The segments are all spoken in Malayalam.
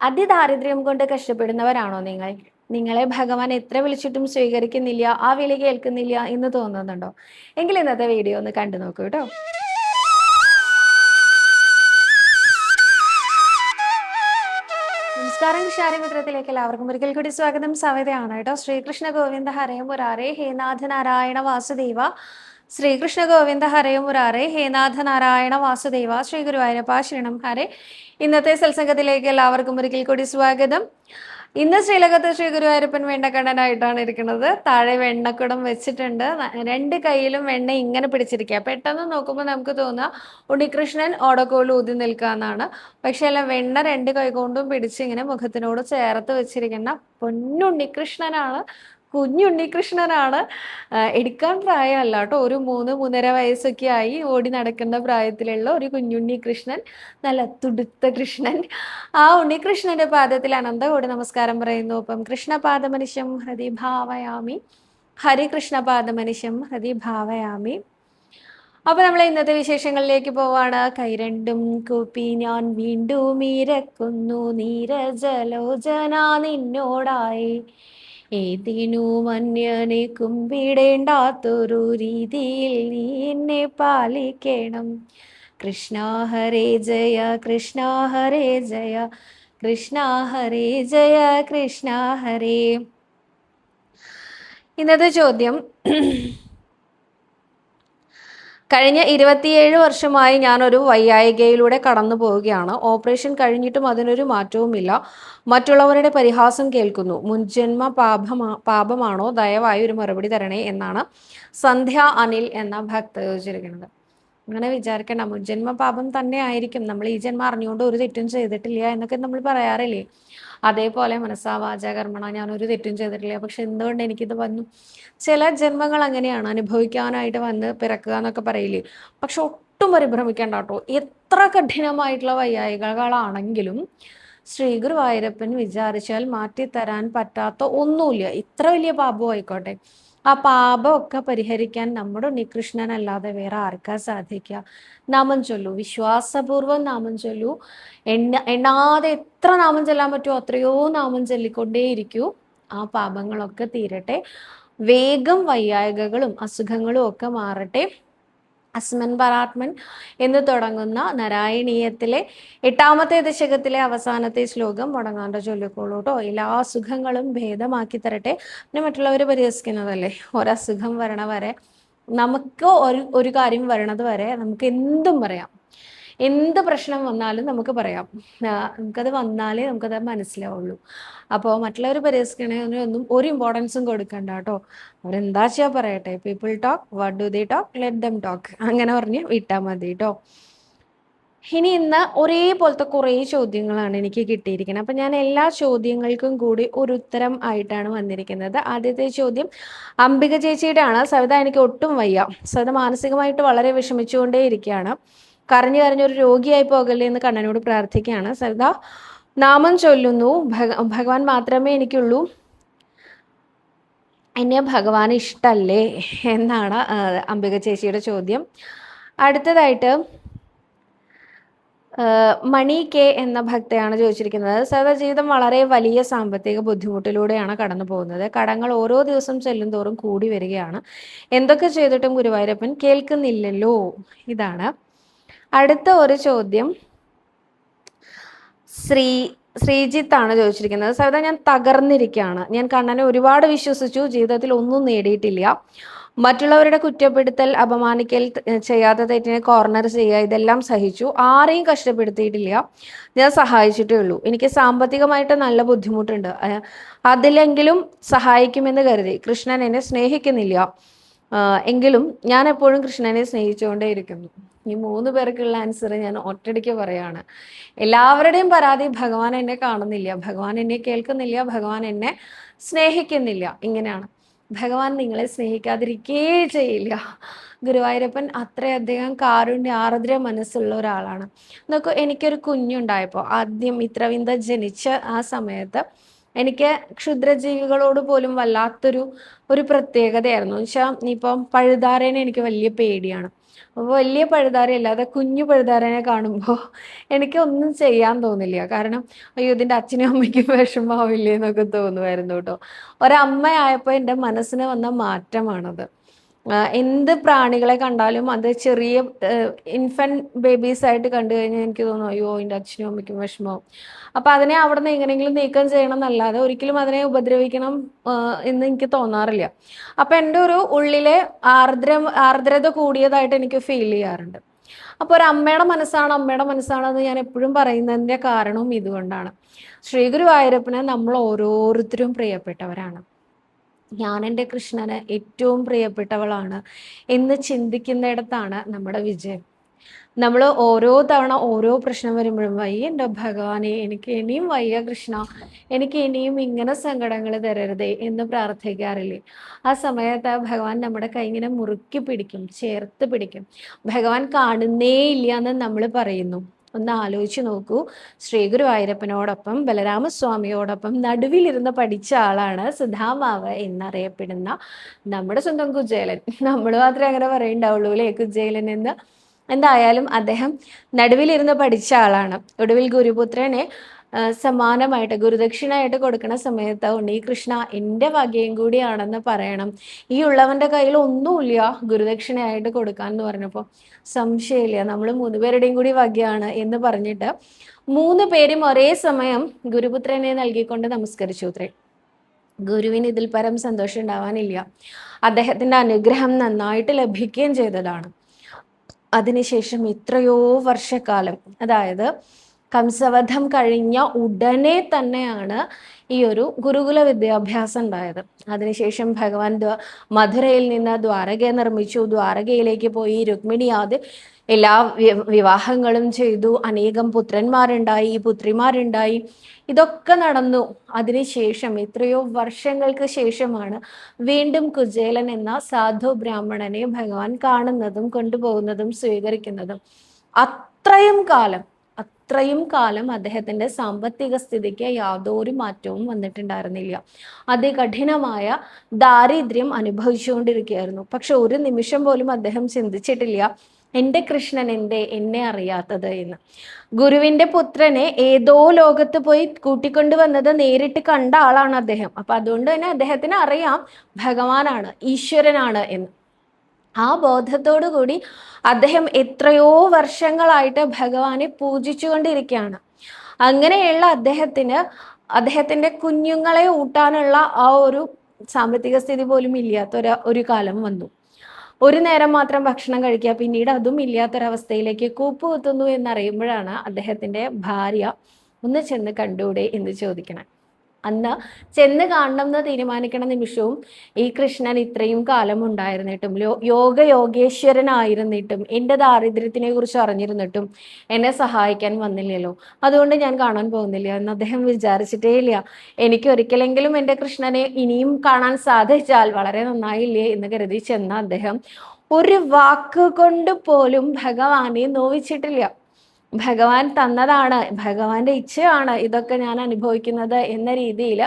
അതിദാരിദ്ര്യം കൊണ്ട് കഷ്ടപ്പെടുന്നവരാണോ നിങ്ങൾ? നിങ്ങളെ ഭഗവാൻ എത്ര വിളിച്ചിട്ടും സ്വീകരിക്കുന്നില്ല, ആ വിളി കേൾക്കുന്നില്ല എന്ന് തോന്നുന്നുണ്ടോ? എങ്കിൽ ഇന്നത്തെ വീഡിയോ ഒന്ന് കണ്ടു നോക്കൂ കേട്ടോ. നമസ്കാരം, കൃഷ്ണാരി മിത്രത്തിലേക്ക് എല്ലാവർക്കും ഒരിക്കൽ കൂടി സ്വാഗതം. സവിതയാണ് കേട്ടോ. ശ്രീകൃഷ്ണ ഗോവിന്ദ ഹരേ മുരാരേ ഹേ നാഥ നാരായണ വാസുദേവ. ശ്രീകൃഷ്ണ ഗോവിന്ദ ഹരേ മുരാരേ ഹേ നാഥ നാരായണ വാസുദേവ. ശ്രീ ഗുരുവായൂരപ്പ ശരണം ഹരേ. ഇന്നത്തെ സത്സംഗത്തിലേക്ക് എല്ലാവർക്കും ഒരിക്കൽ കൂടി സ്വാഗതം. ഇന്ന് ശ്രീലകത്ത് ശ്രീ ഗുരുവായൂരപ്പൻ വെണ്ണക്കണ്ണനായിട്ടാണ് ഇരിക്കുന്നത്. താഴെ വെണ്ണക്കുടം വെച്ചിട്ടുണ്ട്. രണ്ട് കൈയിലും വെണ്ണ ഇങ്ങനെ പിടിച്ചിരിക്കുക. പെട്ടെന്ന് നോക്കുമ്പോൾ നമുക്ക് തോന്നുക ഉണ്ണികൃഷ്ണൻ ഓടക്കോൽ ഊതി നിൽക്കാന്നാണ്. പക്ഷെ അല്ല, വെണ്ണ രണ്ട് കൈ കൊണ്ടും പിടിച്ച് ഇങ്ങനെ മുഖത്തിനോട് ചേർത്ത് വെച്ചിരിക്കുന്ന പൊന്നുണ്ണികൃഷ്ണനാണ്, കുഞ്ഞുണ്ണികൃഷ്ണനാണ്. എടുക്കാൻ പ്രായമല്ല കേട്ടോ, ഒരു 3-3.5 വയസ്സൊക്കെ ആയി ഓടി നടക്കുന്ന പ്രായത്തിലുള്ള ഒരു കുഞ്ഞുണ്ണി കൃഷ്ണൻ, നല്ല തുടുത്ത കൃഷ്ണൻ. ആ ഉണ്ണികൃഷ്ണന്റെ പാദത്തിൽ അനന്തകോടി നമസ്കാരം പറയുന്നു. അപ്പം കൃഷ്ണപാദമനിശം ഹൃദി ഭാവയാമി, ഹരികൃഷ്ണപാദമനിശം ഹൃദി ഭാവയാമി. അപ്പൊ നമ്മൾ ഇന്നത്തെ വിശേഷങ്ങളിലേക്ക് പോവാണ്. കൈരണ്ടും കൂപ്പി ഞാൻ വീണ്ടും ഇരക്കുന്നു, നീരജലോചന നിന്നോടായി. ഏതിനു മന്യനെ കുമ്പിടേണ്ടാത്തൊരു രീതിയിൽ നീ എന്നെ പാലിക്കണം. കൃഷ്ണ ഹരേ ജയ, കൃഷ്ണ ഹരേ ജയ, കൃഷ്ണ ഹരേ ജയ, കൃഷ്ണ ഹരേ. ഇന്നത്തെ ചോദ്യം: കഴിഞ്ഞ 27 വർഷമായി ഞാനൊരു വയ്യായികയിലൂടെ കടന്നു പോവുകയാണ്. ഓപ്പറേഷൻ കഴിഞ്ഞിട്ടും അതിനൊരു മാറ്റവുമില്ല. മറ്റുള്ളവരുടെ പരിഹാസം കേൾക്കുന്നു. മുൻജന്മ പാപമാണോ? ദയവായി ഒരു മറുപടി തരണേ എന്നാണ് സന്ധ്യ അനിൽ എന്ന ഭക്ത ചോദിച്ചിരിക്കുന്നത്. അങ്ങനെ വിചാരിക്കേണ്ട, മുൻജന്മ പാപം തന്നെ ആയിരിക്കും. നമ്മൾ ഈ ജന്മം അറിഞ്ഞുകൊണ്ട് ഒരു തെറ്റും ചെയ്തിട്ടില്ല എന്നൊക്കെ നമ്മൾ പറയാറില്ലേ? അതേപോലെ മനസ്സാ വാചാ കർമ്മണ ഞാനൊരു തെറ്റും ചെയ്തിട്ടില്ല, പക്ഷെ എന്തുകൊണ്ട് എനിക്കിത് വന്നു? ചില ജന്മങ്ങൾ അങ്ങനെയാണ്, അനുഭവിക്കാനായിട്ട് വന്ന് പിറക്കുക എന്നൊക്കെ പറയില്ലേ? പക്ഷെ ഒട്ടും പരിഭ്രമിക്കേണ്ട കേട്ടോ. എത്ര കഠിനമായിട്ടുള്ള വയ്യായികളാണെങ്കിലും ശ്രീ ഗുരുവായൂരപ്പൻ വിചാരിച്ചാൽ മാറ്റിത്തരാൻ പറ്റാത്ത ഒന്നുമില്ല. ഇത്ര വലിയ പാപം ആയിക്കോട്ടെ, ആ പാപമൊക്കെ പരിഹരിക്കാൻ നമ്മുടെ ഉണ്ണികൃഷ്ണനല്ലാതെ വേറെ ആർക്കാ സാധിക്കുക? നാമം ചൊല്ലൂ, വിശ്വാസപൂർവ്വം നാമം ചൊല്ലൂ. എണ്ണാതെ എത്ര നാമം ചെല്ലാൻ പറ്റുമോ അത്രയോ നാമം ചൊല്ലിക്കൊണ്ടേയിരിക്കൂ. ആ പാപങ്ങളൊക്കെ തീരട്ടെ, വേഗം വയ്യായകകളും അസുഖങ്ങളും ഒക്കെ മാറട്ടെ. അസ്മൻ പരാത്മൻ എന്ന് തുടങ്ങുന്ന നാരായണീയത്തിലെ 8ാമത്തെ ദശകത്തിലെ അവസാനത്തെ ശ്ലോകം മുടങ്ങാണ്ട് ചൊല്ലിക്കോളൂ കേട്ടോ. എല്ലാ അസുഖങ്ങളും ഭേദമാക്കി തരട്ടെ. പിന്നെ മറ്റുള്ളവർ പരിഹസിക്കുന്നതല്ലേ, ഒരസുഖം വരണ വരെ, നമുക്ക് ഒരു കാര്യം വരണത് വരെ നമുക്ക് എന്തും പറയാം. എന്ത് പ്രശ്നം വന്നാലും നമുക്ക് പറയാം. നമുക്കത് വന്നാലേ നമുക്കത് മനസ്സിലാവുള്ളൂ. അപ്പോൾ മറ്റുള്ളവർ പരിഹസിക്കണതിനൊന്നും ഒരു ഇമ്പോർട്ടൻസും കൊടുക്കണ്ട കേട്ടോ. അവരെന്താ ചെയ്യാ പറയട്ടെ. People talk, what do they talk, let them talk, അങ്ങനെ പറഞ്ഞ് വിട്ടാൽ മതി കേട്ടോ. ഇനി ഇന്ന് ഒരേപോലത്തെ കുറേ ചോദ്യങ്ങളാണ് എനിക്ക് കിട്ടിയിരിക്കുന്നത്. അപ്പം ഞാൻ എല്ലാ ചോദ്യങ്ങൾക്കും കൂടി ഒരു ഉത്തരം ആയിട്ടാണ് വന്നിരിക്കുന്നത്. ആദ്യത്തെ ചോദ്യം അംബിക ചേച്ചിയുടെ ആണ്. സവിത, എനിക്ക് ഒട്ടും വയ്യ. സവിത മാനസികമായിട്ട് വളരെ വിഷമിച്ചുകൊണ്ടേ ഇരിക്കുകയാണ്. കരഞ്ഞൊരു രോഗിയായി പോകല്ലേ എന്ന് കണ്ണനോട് പ്രാർത്ഥിക്കുകയാണ്. സവിത നാമം ചൊല്ലുന്നു. ഭഗവാൻ മാത്രമേ എനിക്കുള്ളൂ, എന്നെ ഭഗവാൻ ഇഷ്ടല്ലേ എന്നാണ് അംബിക ചേച്ചിയുടെ ചോദ്യം. അടുത്തതായിട്ട് മണി കെ എന്ന ഭക്തയാണ് ചോദിച്ചിരിക്കുന്നത്. സദാ ജീവിതം വളരെ വലിയ സാമ്പത്തിക ബുദ്ധിമുട്ടിലൂടെയാണ് കടന്നു പോകുന്നത്. കടങ്ങൾ ഓരോ ദിവസം ചെല്ലും തോറും കൂടി വരികയാണ്. എന്തൊക്കെ ചെയ്തിട്ടും ഗുരുവായൂരപ്പൻ കേൾക്കുന്നില്ലല്ലോ. ഇതാണ് അടുത്ത ഒരു ചോദ്യം. ശ്രീജിത്ത് ആണ് ചോദിച്ചിരിക്കുന്നത്. സവിത, ഞാൻ തകർന്നിരിക്കുകയാണ്. ഞാൻ കണ്ണനെ ഒരുപാട് വിശ്വസിച്ചു, ജീവിതത്തിൽ ഒന്നും നേടിയിട്ടില്ല. മറ്റുള്ളവരുടെ കുറ്റപ്പെടുത്തൽ, അപമാനിക്കൽ, ചെയ്യാത്ത തെറ്റിനെ കോർണർ ചെയ്യുക, ഇതെല്ലാം സഹിച്ചു. ആരെയും കഷ്ടപ്പെടുത്തിയിട്ടില്ല, ഞാൻ സഹായിച്ചിട്ടേ ഉള്ളൂ. എനിക്ക് സാമ്പത്തികമായിട്ട് നല്ല ബുദ്ധിമുട്ടുണ്ട്. അതിലെങ്കിലും സഹായിക്കുമെന്ന് കരുതി. കൃഷ്ണൻ എന്നെ സ്നേഹിക്കുന്നില്ല, എങ്കിലും ഞാൻ എപ്പോഴും കൃഷ്ണനെ സ്നേഹിച്ചുകൊണ്ടേയിരിക്കുന്നു. ഈ 3 പേർക്കുള്ള ആൻസർ ഞാൻ ഒറ്റയടിക്ക് പറയാണ്. എല്ലാവരുടെയും പരാതി ഭഗവാൻ എന്നെ കാണുന്നില്ല, ഭഗവാൻ എന്നെ കേൾക്കുന്നില്ല, ഭഗവാൻ എന്നെ സ്നേഹിക്കുന്നില്ല. ഇങ്ങനെയാണ്. ഭഗവാൻ നിങ്ങളെ സ്നേഹിക്കാതിരിക്കേ ചെയ്യില്ല. ഗുരുവായൂരപ്പൻ അത്രയധികം കാരുണ്യ ആർദ്ര മനസ്സുള്ള ഒരാളാണ്. നോക്കൂ, എനിക്കൊരു കുഞ്ഞുണ്ടായപ്പോൾ, ആദ്യം മിത്രവിന്ദ ജനിച്ച ആ സമയത്ത് എനിക്ക് ക്ഷുദ്രജീവികളോട് പോലും ഒരു പ്രത്യേകതയായിരുന്നു. വെച്ചാൽ ഇപ്പം പഴുതാരേനെ എനിക്ക് വലിയ പേടിയാണ്. അപ്പോൾ വലിയ പഴുതാരയല്ലാതെ കുഞ്ഞു പഴുതാരനെ കാണുമ്പോൾ എനിക്ക് ഒന്നും ചെയ്യാൻ തോന്നില്ല. കാരണം അയ്യോ ഇതിൻ്റെ അച്ഛനും അമ്മയ്ക്കും വിഷമാവില്ലേ എന്നൊക്കെ തോന്നുമായിരുന്നു കേട്ടോ. ഒരമ്മയായപ്പോൾ എൻ്റെ മനസ്സിന് വന്ന മാറ്റമാണത്. എന്ത് പ്രാണികളെ കണ്ടാലും അത് ചെറിയ ഇൻഫൻറ്റ് ബേബീസ് ആയിട്ട് കണ്ടു കഴിഞ്ഞാൽ എനിക്ക് തോന്നും അയ്യോ എൻ്റെ അച്ഛനും അമ്മയ്ക്കും വിഷമവും. അപ്പം അതിനെ അവിടെ നിന്ന് എങ്ങനെയെങ്കിലും നീക്കം ചെയ്യണം എന്നല്ലാതെ ഒരിക്കലും അതിനെ ഉപദ്രവിക്കണം എന്ന് എനിക്ക് തോന്നാറില്ല. അപ്പം എൻ്റെ ഒരു ഉള്ളിലെ ആർദ്രത കൂടിയതായിട്ട് എനിക്ക് ഫീൽ ചെയ്യാറുണ്ട്. അപ്പോൾ ഒരു അമ്മയുടെ മനസ്സാണെന്ന് ഞാൻ എപ്പോഴും പറയുന്നതിൻ്റെ കാരണവും ഇതുകൊണ്ടാണ്. ശ്രീ ഗുരുവായൂരപ്പന് നമ്മൾ ഓരോരുത്തരും പ്രിയപ്പെട്ടവരാണ്. ഞാൻ എൻ്റെ കൃഷ്ണന് ഏറ്റവും പ്രിയപ്പെട്ടവളാണ് എന്ന് ചിന്തിക്കുന്നിടത്താണ് നമ്മുടെ വിജയം. നമ്മൾ ഓരോ തവണ ഓരോ പ്രശ്നം വരുമ്പോഴും വയ്യ എൻ്റെ ഭഗവാനെ എനിക്ക് ഇനിയും വയ്യ കൃഷ്ണ, എനിക്ക് ഇനിയും ഇങ്ങനെ സങ്കടങ്ങൾ തരരുതേ എന്ന് പ്രാർത്ഥിക്കാറില്ലേ? ആ സമയത്ത് ഭഗവാൻ നമ്മുടെ കൈ ഇങ്ങനെ മുറുക്കി പിടിക്കും, ചേർത്ത് പിടിക്കും. ഭഗവാൻ കാണുന്നേ ഇല്ല എന്ന് നമ്മൾ പറയുന്നു. ഒന്ന് ആലോചിച്ച് നോക്കൂ. ശ്രീ ഗുരുവായൂരപ്പനോടൊപ്പം ബലരാമസ്വാമിയോടൊപ്പം നടുവിലിരുന്ന് പഠിച്ച ആളാണ് സുധാമാവ് എന്നറിയപ്പെടുന്ന നമ്മുടെ സ്വന്തം കുചേലൻ. നമ്മൾ മാത്രമേ അങ്ങനെ പറയുണ്ടാവുള്ളൂ അല്ലേ, കുചേലൻ എന്ന്. എന്തായാലും അദ്ദേഹം നടുവിലിരുന്ന് പഠിച്ച ആളാണ്. ഒടുവിൽ ഗുരുപുത്രനെ സമാനമായിട്ട് ഗുരുദക്ഷിണയായിട്ട് കൊടുക്കുന്ന സമയത്ത് ഉണ്ണി കൃഷ്ണ എൻ്റെ വകയും കൂടിയാണെന്ന് പറയണം, ഈ ഉള്ളവൻ്റെ കയ്യിൽ ഒന്നുമില്ല ഗുരുദക്ഷിണയായിട്ട് കൊടുക്കാൻ എന്ന് പറഞ്ഞപ്പോൾ സംശയമില്ല നമ്മൾ 3 പേരുടെയും കൂടി വകയാണ് എന്ന് പറഞ്ഞിട്ട് 3 പേരും ഒരേ സമയം ഗുരുപുത്രനെ നൽകിക്കൊണ്ട് നമസ്കരിച്ചു അത്രേ. ഗുരുവിന് ഇതിൽ പരം സന്തോഷം ഉണ്ടാവാനില്ല. അദ്ദേഹത്തിൻ്റെ അനുഗ്രഹം നന്നായിട്ട് ലഭിക്കുകയും ചെയ്തതാണ്. അതിനുശേഷം എത്രയോ വർഷക്കാലം, അതായത് കംസവധം കഴിഞ്ഞ ഉടനെ തന്നെയാണ് ഈ ഒരു ഗുരുകുല വിദ്യാഭ്യാസം ഉണ്ടായത്. അതിനുശേഷം ഭഗവാൻ മധുരയിൽ നിന്ന് ദ്വാരകയെ നിർമ്മിച്ചു. ദ്വാരകയിലേക്ക് പോയി രുക്മിണിയാദി എല്ലാ വിവാഹങ്ങളും ചെയ്തു. അനേകം പുത്രന്മാരുണ്ടായി, പുത്രിമാരുണ്ടായി. ഇതൊക്കെ നടന്നു. അതിനുശേഷം എത്രയോ വർഷങ്ങൾക്ക് ശേഷമാണ് വീണ്ടും കുചേലൻ എന്ന സാധു ബ്രാഹ്മണനെ ഭഗവാൻ കാണുന്നതും കൊണ്ടുപോകുന്നതും സ്വീകരിക്കുന്നതും. അത്രയും കാലം അദ്ദേഹത്തിന്റെ സാമ്പത്തിക സ്ഥിതിക്ക് യാതൊരു മാറ്റവും വന്നിട്ടുണ്ടായിരുന്നില്ല. അതികഠിനമായ ദാരിദ്ര്യം അനുഭവിച്ചുകൊണ്ടിരിക്കുകയായിരുന്നു. പക്ഷെ ഒരു നിമിഷം പോലും അദ്ദേഹം ചിന്തിച്ചിട്ടില്ല എൻ്റെ കൃഷ്ണൻ എന്നെ അറിയാത്തത് എന്ന്. ഗുരുവിന്റെ പുത്രനെ ഏതോ ലോകത്ത് പോയി കൂട്ടിക്കൊണ്ടുവന്നത് നേരിട്ട് കണ്ട ആളാണ് അദ്ദേഹം. അപ്പൊ അതുകൊണ്ട് തന്നെ അദ്ദേഹത്തിന് അറിയാം ഭഗവാനാണ്, ഈശ്വരനാണ് എന്ന്. ആ ബോധത്തോടു കൂടി അദ്ദേഹം എത്രയോ വർഷങ്ങളായിട്ട് ഭഗവാനെ പൂജിച്ചുകൊണ്ടിരിക്കുകയാണ്. അങ്ങനെയുള്ള അദ്ദേഹത്തിന്റെ കുഞ്ഞുങ്ങളെ ഊട്ടാനുള്ള ആ ഒരു സാമ്പത്തിക സ്ഥിതി പോലും ഇല്ലാത്ത ഒരു കാലം വന്നു. ഒരു നേരം മാത്രം ഭക്ഷണം കഴിക്കുക, പിന്നീട് അതും ഇല്ലാത്തൊരവസ്ഥയിലേക്ക് കൂപ്പുകുത്തുന്നു എന്നറിയുമ്പോഴാണ് അദ്ദേഹത്തിന്റെ ഭാര്യ ഒന്ന് ചെന്ന് കണ്ടൂടെ എന്ന് ചോദിക്കണം. അന്ന് ചെന്ന് കാണണം എന്ന് തീരുമാനിക്കണ നിമിഷവും ഈ കൃഷ്ണൻ ഇത്രയും കാലം ഉണ്ടായിരുന്നിട്ടും യോഗേശ്വരനായിരുന്നിട്ടും എൻ്റെ ദാരിദ്ര്യത്തിനെ കുറിച്ച് അറിഞ്ഞിരുന്നിട്ടും എന്നെ സഹായിക്കാൻ വന്നില്ലല്ലോ, അതുകൊണ്ട് ഞാൻ കാണാൻ പോകുന്നില്ല എന്ന് അദ്ദേഹം വിചാരിച്ചിട്ടേ ഇല്ല. എനിക്ക് ഒരിക്കലെങ്കിലും എൻ്റെ കൃഷ്ണനെ ഇനിയും കാണാൻ സാധിച്ചാൽ വളരെ നന്നായില്ലേ എന്ന് കരുതി ചെന്ന അദ്ദേഹം ഒരു വാക്ക് കൊണ്ട് പോലും ഭഗവാനെ നോവിച്ചിട്ടില്ല. ഭഗവാൻ തന്നതാണ്, ഭഗവാന്റെ ഇച്ഛയാണ് ഇതൊക്കെ ഞാൻ അനുഭവിക്കുന്നത് എന്ന രീതിയിൽ,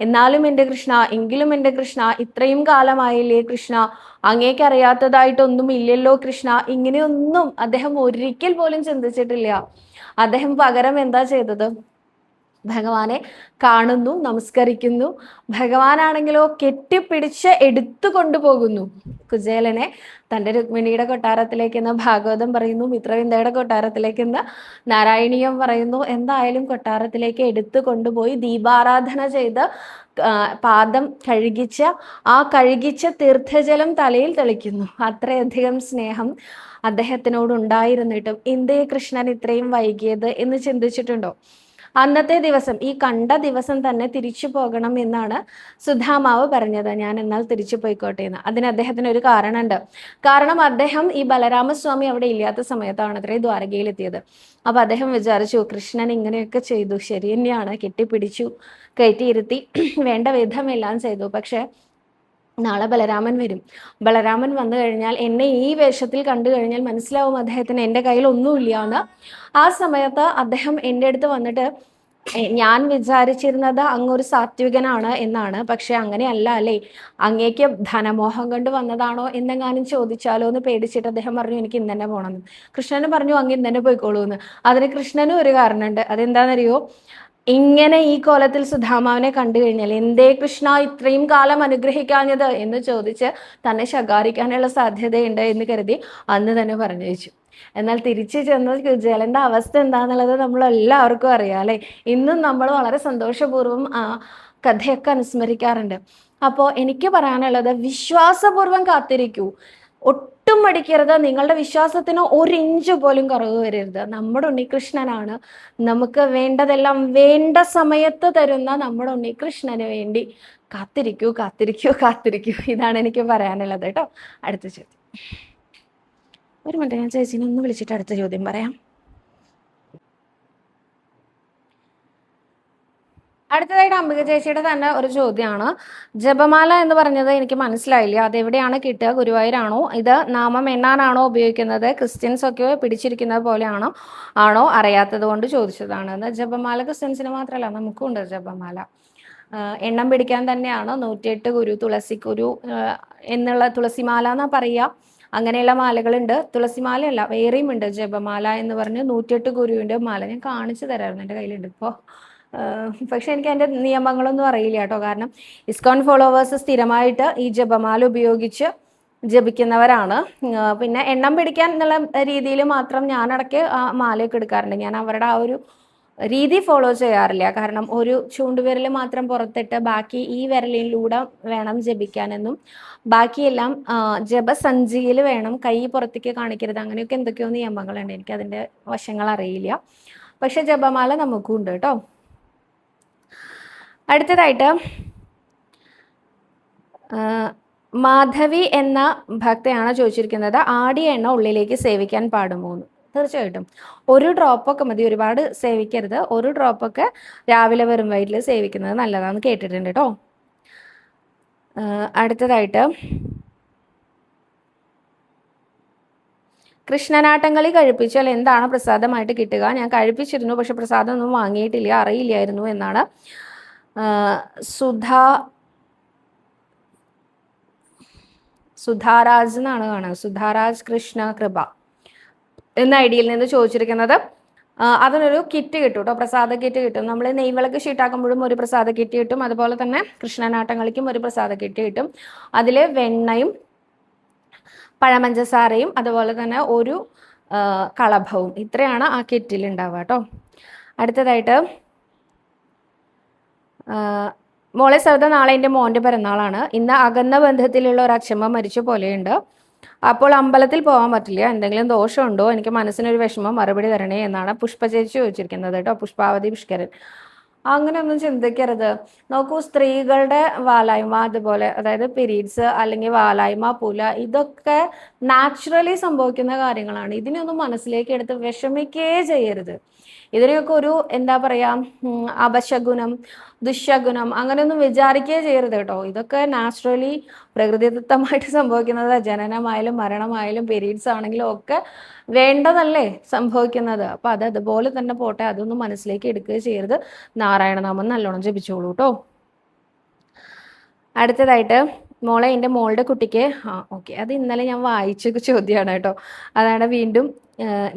എന്നാലും എൻ്റെ കൃഷ്ണ, എങ്കിലും എൻ്റെ കൃഷ്ണ, ഇത്രയും കാലമായില്ലേ കൃഷ്ണ, അങ്ങേക്കറിയാത്തതായിട്ടൊന്നും ഇല്ലല്ലോ കൃഷ്ണ, ഇങ്ങനെയൊന്നും അദ്ദേഹം ഒരിക്കൽ പോലും ചിന്തിച്ചിട്ടില്ല. അദ്ദേഹം പകരം എന്താ ചെയ്തത്? ഭഗവാനെ കാണുന്നു, നമസ്കരിക്കുന്നു. ഭഗവാനാണെങ്കിലോ കെട്ടിപ്പിടിച്ച് എടുത്തു കൊണ്ടുപോകുന്നു കുചേലനെ തൻ്റെ രുക്മിണിയുടെ കൊട്ടാരത്തിലേക്കെന്ന് ഭാഗവതം പറയുന്നു, മിത്രവിന്ദയുടെ കൊട്ടാരത്തിലേക്കെന്ന് നാരായണീയം പറയുന്നു. എന്തായാലും കൊട്ടാരത്തിലേക്ക് എടുത്തു കൊണ്ടുപോയി ദീപാരാധന ചെയ്ത് പാദം കഴുകിച്ച തീർത്ഥജലം തലയിൽ തെളിക്കുന്നു. അത്രയധികം സ്നേഹം അദ്ദേഹത്തിനോടുണ്ടായിരുന്നിട്ടും എന്തേ കൃഷ്ണൻ ഇത്രയും വൈകിയത് എന്ന് ചിന്തിച്ചിട്ടുണ്ടോ? അന്നത്തെ ദിവസം, ഈ കണ്ട ദിവസം തന്നെ തിരിച്ചു പോകണം എന്നാണ് സുധാമാവ് പറഞ്ഞത്. ഞാൻ എന്നാൽ തിരിച്ചു പോയിക്കോട്ടെ എന്ന്. അതിന് അദ്ദേഹത്തിന് ഒരു കാരണമുണ്ട്. കാരണം അദ്ദേഹം ഈ ബലരാമസ്വാമി അവിടെ ഇല്ലാത്ത സമയത്താണ് അത്രേ ദ്വാരകയിലെത്തിയത്. അപ്പൊ അദ്ദേഹം വിചാരിച്ചു കൃഷ്ണൻ ഇങ്ങനെയൊക്കെ ചെയ്തു, ശരി തന്നെയാണ്, കെട്ടിപ്പിടിച്ചു, കയറ്റിയിരുത്തി, വേണ്ട വിധമെല്ലാം ചെയ്തു. പക്ഷെ നാളെ ബലരാമൻ വരും. ബലരാമൻ വന്നു കഴിഞ്ഞാൽ എന്നെ ഈ വേഷത്തിൽ കണ്ടു കഴിഞ്ഞാൽ മനസ്സിലാവും അദ്ദേഹത്തിന് എൻ്റെ കയ്യിൽ ഒന്നുമില്ല എന്ന്. ആ സമയത്ത് അദ്ദേഹം എൻ്റെ അടുത്ത് വന്നിട്ട് ഞാൻ വിചാരിച്ചിരുന്നത് അങ്ങൊരു സാത്വികനാണ് എന്നാണ്. പക്ഷെ അങ്ങനെയല്ല അല്ലേ? അങ്ങേക്ക് ധനമോഹം കൊണ്ട് വന്നതാണോ എന്നെങ്ങാനും ചോദിച്ചാലോ എന്ന് പേടിച്ചിട്ട് അദ്ദേഹം പറഞ്ഞു എനിക്ക് ഇന്ന് തന്നെ പോകണമെന്ന്. കൃഷ്ണനും പറഞ്ഞു അങ്ങ് ഇന്ന് തന്നെ പോയിക്കോളൂ എന്ന്. അതിന് കൃഷ്ണനും ഒരു കാരണമുണ്ട്. അതെന്താണെന്നറിയോ? ഇങ്ങനെ ഈ കോലത്തിൽ സുധാമാവിനെ കണ്ടു കഴിഞ്ഞാൽ എന്തേ കൃഷ്ണ ഇത്രയും കാലം അനുഗ്രഹിക്കാഞ്ഞത് എന്ന് ചോദിച്ച് തന്നെ ശകാരിക്കാനുള്ള സാധ്യതയുണ്ട് എന്ന് കരുതി അന്ന് തന്നെ പറഞ്ഞയച്ചു. എന്നാൽ തിരിച്ചു ചെന്ന കുചേലന്റെ അവസ്ഥ എന്താണെന്നുള്ളത് നമ്മൾ എല്ലാവർക്കും അറിയാം അല്ലെ. ഇന്നും നമ്മൾ വളരെ സന്തോഷപൂർവ്വം ആ കഥയൊക്കെ അനുസ്മരിക്കാറുണ്ട്. അപ്പോൾ എനിക്ക് പറയാനുള്ളത് വിശ്വാസപൂർവ്വം കാത്തിരിക്കൂ. ഒട്ടും മടിക്കരുത്. നിങ്ങളുടെ വിശ്വാസത്തിന് ഒരു ഇഞ്ച് പോലും കുറവ് വരരുത്. നമ്മുടെ ഉണ്ണികൃഷ്ണനാണ് നമുക്ക് വേണ്ടതെല്ലാം വേണ്ട സമയത്ത് തരുന്ന നമ്മുടെ ഉണ്ണികൃഷ്ണന് വേണ്ടി കാത്തിരിക്കൂ, കാത്തിരിക്കൂ, കാത്തിരിക്കൂ. ഇതാണ് എനിക്ക് പറയാനുള്ളത് കേട്ടോ. അടുത്ത ചോദ്യം. ഒരു മിനിറ്റ്, ഞാൻ ചേച്ചിനെ ഒന്ന് വിളിച്ചിട്ട് അടുത്ത ചോദ്യം പറയാം. അടുത്തതായിട്ട് അംബിക ചേച്ചിയുടെ തന്നെ ഒരു ചോദ്യമാണ്. ജപമാല എന്ന് പറഞ്ഞത് എനിക്ക് മനസ്സിലായില്ല. അതെവിടെയാണ് കിട്ടുക? ഗുരുവായൂരാണോ? ഇത് നാമം എണ്ണാനാണോ ഉപയോഗിക്കുന്നത്? ക്രിസ്ത്യൻസ് ഒക്കെ പിടിച്ചിരിക്കുന്നത് പോലെയാണോ അറിയാത്തത് കൊണ്ട് ചോദിച്ചതാണ്. ജപമാല ക്രിസ്ത്യൻസിന് മാത്രമല്ല, നമുക്കും ഉണ്ട് ജപമാല. എണ്ണം പിടിക്കാൻ തന്നെയാണ് 108 ഗുരു, തുളസി ഗുരു എന്നുള്ള തുളസിമാല എന്നാ പറയുക. അങ്ങനെയുള്ള മാലകളുണ്ട്. തുളസിമാലയല്ല, വേറെയും ഉണ്ട് ജപമാല എന്ന് പറഞ്ഞ് 108 ഗുരുവിൻ്റെ മാല. ഞാൻ കാണിച്ചു തരാമായിരുന്നു, എൻ്റെ കയ്യിലുണ്ട് ഇപ്പോൾ. പക്ഷെ എനിക്ക് അതിൻ്റെ നിയമങ്ങളൊന്നും അറിയില്ല കേട്ടോ. കാരണം ഇസ്കോൺ ഫോളോവേഴ്സ് സ്ഥിരമായിട്ട് ഈ ജപമാല ഉപയോഗിച്ച് ജപിക്കുന്നവരാണ്. പിന്നെ എണ്ണം പിടിക്കാൻ എന്നുള്ള രീതിയിൽ മാത്രം ഞാനടക്ക് ആ മാലയൊക്കെ എടുക്കാറുണ്ട്. ഞാൻ അവരുടെ ആ ഒരു രീതി ഫോളോ ചെയ്യാറില്ല. കാരണം ഒരു ചൂണ്ടുവിരൽ മാത്രം പുറത്തിട്ട് ബാക്കി ഈ വിരലിലൂടെ വേണം ജപിക്കാനെന്നും ബാക്കിയെല്ലാം ജപസഞ്ചിയിൽ വേണം, കൈ പുറത്തേക്ക് കാണിക്കരുത്, അങ്ങനെയൊക്കെ എന്തൊക്കെയോ നിയമങ്ങളുണ്ട്. എനിക്ക് അതിൻ്റെ വശങ്ങൾ അറിയില്ല. പക്ഷെ ജപമാല നമുക്കും ഉണ്ട് കേട്ടോ. അടുത്തതായിട്ട് മാധവി എന്ന ഭക്തയാണ് ചോദിച്ചിരിക്കുന്നത്, ആടിയ എണ്ണ ഉള്ളിലേക്ക് സേവിക്കാൻ പാടുമോ എന്ന്. തീർച്ചയായിട്ടും ഒരു ഡ്രോപ്പൊക്കെ മതി, ഒരുപാട് സേവിക്കരുത്. ഒരു ഡ്രോപ്പൊക്കെ രാവിലെ വെറും വയറ്റിൽ സേവിക്കുന്നത് നല്ലതാണെന്ന് കേട്ടിട്ടുണ്ട് കേട്ടോ. അടുത്തതായിട്ട് കൃഷ്ണനാട്ടംകളി കഴിപ്പിച്ചാൽ എന്താണ് പ്രസാദമായിട്ട് കിട്ടുക? ഞാൻ കഴിപ്പിച്ചിരുന്നു, പക്ഷെ പ്രസാദം ഒന്നും വാങ്ങിയിട്ടില്ല, അറിയില്ലായിരുന്നു എന്നാണ് സുധാരാജ് എന്നാണ് കാണുന്നത്. സുധാരാജ് കൃഷ്ണ കൃപ എന്ന ഐഡിയിൽ നിന്ന് ചോദിച്ചിരിക്കുന്നത്. അതിനൊരു കിറ്റ് കിട്ടും കേട്ടോ, പ്രസാദ കിറ്റ് കിട്ടും. നമ്മൾ നെയ്വിളക്ക് ഷീട്ടാക്കുമ്പോഴും ഒരു പ്രസാദ കിറ്റ് കിട്ടും. അതുപോലെ തന്നെ കൃഷ്ണനാട്ടങ്ങളിക്കും ഒരു പ്രസാദ കിറ്റ് കിട്ടും. അതിൽ വെണ്ണയും പഴമഞ്ചസാരയും അതുപോലെ തന്നെ ഒരു കളഭവും, ഇത്രയാണ് ആ കിറ്റിൽ ഉണ്ടാവുക കേട്ടോ. അടുത്തതായിട്ട് മോളെ സൗദ, നാളെ എൻ്റെ മോൻ്റെ പിറന്നാളാണ്. ഇന്ന് അകന്ന ബന്ധത്തിലുള്ള ഒരു അച്ഛമ്മ മരിച്ച പോലെയുണ്ട്. അപ്പോൾ അമ്പലത്തിൽ പോകാൻ പറ്റില്ല, എന്തെങ്കിലും ദോഷമുണ്ടോ? എനിക്ക് മനസ്സിനൊരു വിഷമം, മറുപടി തരണേ എന്നാണ് പുഷ്പ ചേച്ചി ചോദിച്ചിരിക്കുന്നത് കേട്ടോ. പുഷ്പാവതി പുഷ്കരൻ. അങ്ങനെയൊന്നും ചിന്തിക്കരുത്. നോക്കൂ, സ്ത്രീകളുടെ വാലായ്മ, അതുപോലെ അതായത് പീരീഡ്സ് അല്ലെങ്കിൽ വാലായ്മ, പുല, ഇതൊക്കെ നാച്ചുറലി സംഭവിക്കുന്ന കാര്യങ്ങളാണ്. ഇതിനൊന്നും മനസ്സിലേക്ക് എടുത്ത് വിഷമിക്കേ ചെയ്യരുത്. ഇതിനെയൊക്കെ ഒരു എന്താ പറയാ, അപശകുനം, ദുശകുനം അങ്ങനെയൊന്നും വിചാരിക്കുകയേ ചെയ്യരുത് കേട്ടോ. ഇതൊക്കെ നാച്ചുറലി പ്രകൃതിദത്തമായിട്ട് സംഭവിക്കുന്നത്. ജനനമായാലും മരണമായാലും പീരീഡ്സ് ആണെങ്കിലും ഒക്കെ വേണ്ടതല്ലേ സംഭവിക്കുന്നത്. അപ്പം അതുപോലെ തന്നെ പോട്ടെ, അതൊന്നും മനസ്സിലേക്ക് എടുക്കുകയോ ചെയ്യരുത്. നാരായണനാമം നല്ലോണം ജപിച്ചോളൂ കേട്ടോ. അടുത്തതായിട്ട് മോളെ, എൻ്റെ മോളുടെ കുട്ടിക്ക് ഓക്കെ, അത് ഇന്നലെ ഞാൻ വായിച്ച ചോദ്യമാണ് കേട്ടോ. അതാണ് വീണ്ടും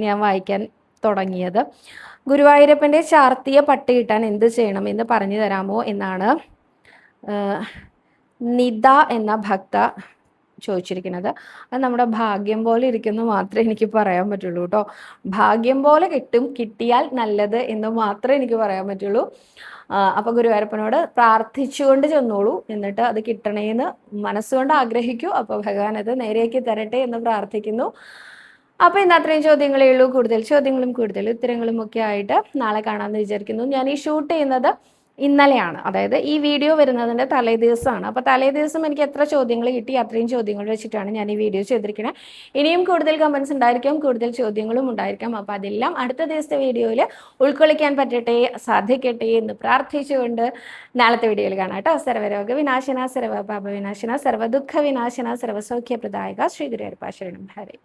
ഞാൻ വായിക്കാൻ തുടങ്ങിയത്. ഗുരുവായൂരപ്പൻ്റെ ചാർത്തിയ പട്ട് കിട്ടാൻ എന്ത് ചെയ്യണം എന്ന് പറഞ്ഞു തരാമോ എന്നാണ് നിത എന്ന ഭക്ത ചോദിച്ചിരിക്കുന്നത്. അത് നമ്മുടെ ഭാഗ്യം പോലെ ഇരിക്കുന്നു മാത്രമേ എനിക്ക് പറയാൻ പറ്റുള്ളൂ കേട്ടോ. ഭാഗ്യം പോലെ കിട്ടിയാൽ നല്ലത് എന്ന് മാത്രമേ എനിക്ക് പറയാൻ പറ്റുള്ളൂ. അപ്പോൾ ഗുരുവായൂരപ്പനോട് പ്രാർത്ഥിച്ചുകൊണ്ട് ചെന്നോളൂ. എന്നിട്ട് അത് കിട്ടണേന്ന് മനസ്സുകൊണ്ട് ആഗ്രഹിക്കൂ. അപ്പോൾ ഭഗവാൻ അത് നേരെയാക്കി തരട്ടെ എന്ന് പ്രാർത്ഥിക്കുന്നു. അപ്പോൾ ഇന്ന് അത്രയും ചോദ്യങ്ങളേ ഉള്ളൂ. കൂടുതൽ ചോദ്യങ്ങളും കൂടുതൽ ഉത്തരങ്ങളും ഒക്കെ ആയിട്ട് നാളെ കാണാമെന്ന് വിചാരിക്കുന്നു. ഞാൻ ഈ ഷൂട്ട് ചെയ്യുന്നത് ഇന്നലെയാണ്, അതായത് ഈ വീഡിയോ വരുന്നതിൻ്റെ തലേ ദിവസമാണ്. അപ്പോൾ തലേ ദിവസം എനിക്ക് എത്ര ചോദ്യങ്ങൾ കിട്ടി അത്രയും ചോദ്യങ്ങൾ വെച്ചിട്ടാണ് ഞാൻ ഈ വീഡിയോ ചെയ്തിരിക്കുന്നത്. ഇനിയും കൂടുതൽ കമൻസ് ഉണ്ടായിരിക്കാം, കൂടുതൽ ചോദ്യങ്ങളും ഉണ്ടായിരിക്കാം. അപ്പോൾ അതെല്ലാം അടുത്ത ദിവസത്തെ വീഡിയോയിൽ ഉൾക്കൊള്ളിക്കാൻ പറ്റട്ടെ, സാധിക്കട്ടെ എന്ന് പ്രാർത്ഥിച്ചുകൊണ്ട് നാളത്തെ വീഡിയോയിൽ കാണാം കേട്ടോ. സർവരോഗ വിനാശന, സർവപാപ വിനാശന, സർവദുഃഖ വിനാശന, സർവസൗഖ്യപ്രദായക ശ്രീ ഗുരുവായൂരപ്പ ശരണം ഹരേ.